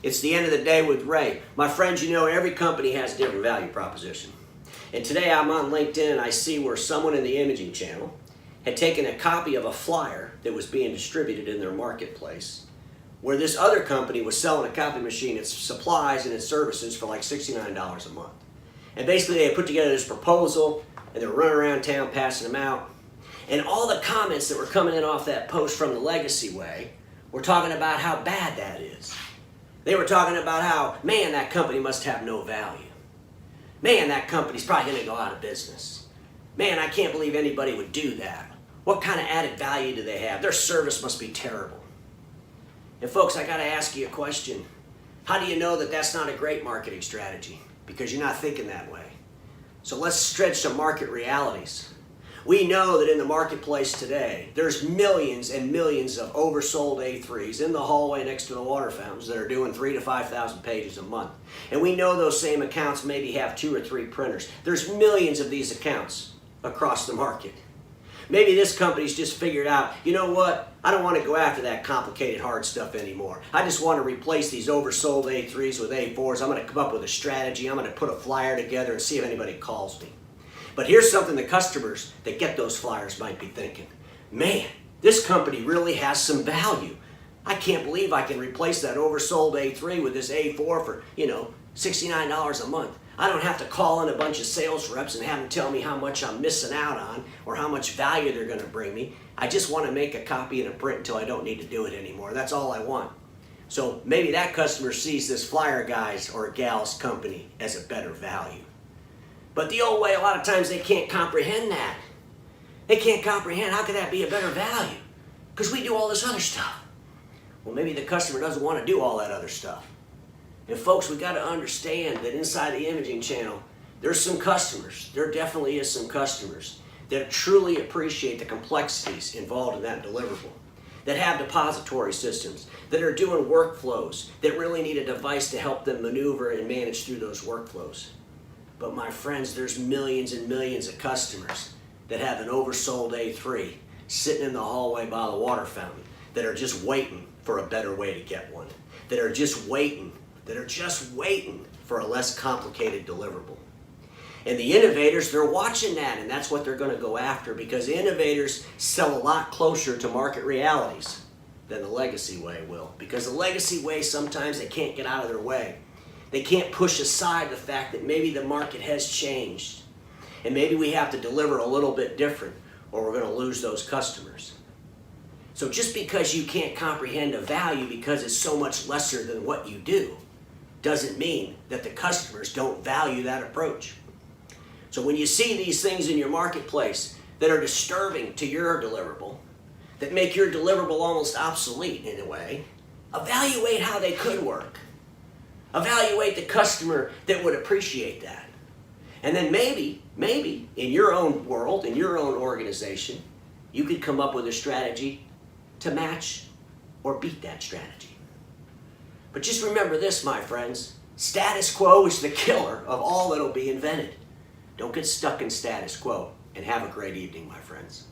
It's the end of the day with Ray. My friends, you know every company has a different value proposition. And today I'm on LinkedIn and I see where someone in the imaging channel had taken a copy of a flyer that was being distributed in their marketplace, where this other company was selling a copy machine, its supplies and its services for like $69 a month. And basically they put together this proposal and they were running around town passing them out. And all the comments that were coming in off that post from the Legacy Way were talking about how bad that is. They were talking about how, man, that company must have no value. Man, that company's probably going to go out of business. Man, I can't believe anybody would do that. What kind of added value do they have? Their service must be terrible. And folks, I got to ask you a question. How do you know that that's not a great marketing strategy? Because you're not thinking that way. So let's stretch some market realities. We know that in the marketplace today, there's millions and millions of oversold A3s in the hallway next to the water fountains that are doing 3,000 to 5,000 pages a month. And we know those same accounts maybe have 2 or 3 printers. There's millions of these accounts across the market. Maybe this company's just figured out, you know what, I don't want to go after that complicated hard stuff anymore. I just want to replace these oversold A3s with A4s. I'm going to come up with a strategy. I'm going to put a flyer together and see if anybody calls me. But here's something the customers that get those flyers might be thinking. Man, this company really has some value. I can't believe I can replace that oversold A3 with this A4 for, $69 a month. I don't have to call in a bunch of sales reps and have them tell me how much I'm missing out on or how much value they're going to bring me. I just want to make a copy and a print until I don't need to do it anymore. That's all I want. So maybe that customer sees this flyer guy's or gal's company as a better value. But the old way, a lot of times they can't comprehend that. They can't comprehend how could that be a better value? Because we do all this other stuff. Well, maybe the customer doesn't want to do all that other stuff. And folks, we got to understand that inside the imaging channel, there's some customers, there definitely is some customers that truly appreciate the complexities involved in that deliverable, that have depository systems, that are doing workflows, that really need a device to help them maneuver and manage through those workflows. But my friends, there's millions and millions of customers that have an oversold A3 sitting in the hallway by the water fountain that are just waiting for a better way to get one, that are just waiting for a less complicated deliverable. And the innovators, they're watching that, and that's what they're going to go after, because innovators sell a lot closer to market realities than the Legacy Way will. Because the Legacy Way, sometimes they can't get out of their way. They can't push aside the fact that maybe the market has changed, and maybe we have to deliver a little bit different, or we're going to lose those customers. So just because you can't comprehend a value because it's so much lesser than what you do, doesn't mean that the customers don't value that approach. So when you see these things in your marketplace that are disturbing to your deliverable, that make your deliverable almost obsolete in a way, evaluate how they could work. Evaluate the customer that would appreciate that. And then maybe in your own world, in your own organization, you could come up with a strategy to match or beat that strategy. But just remember this, my friends. Status quo is the killer of all that'll be invented. Don't get stuck in status quo, and have a great evening, my friends.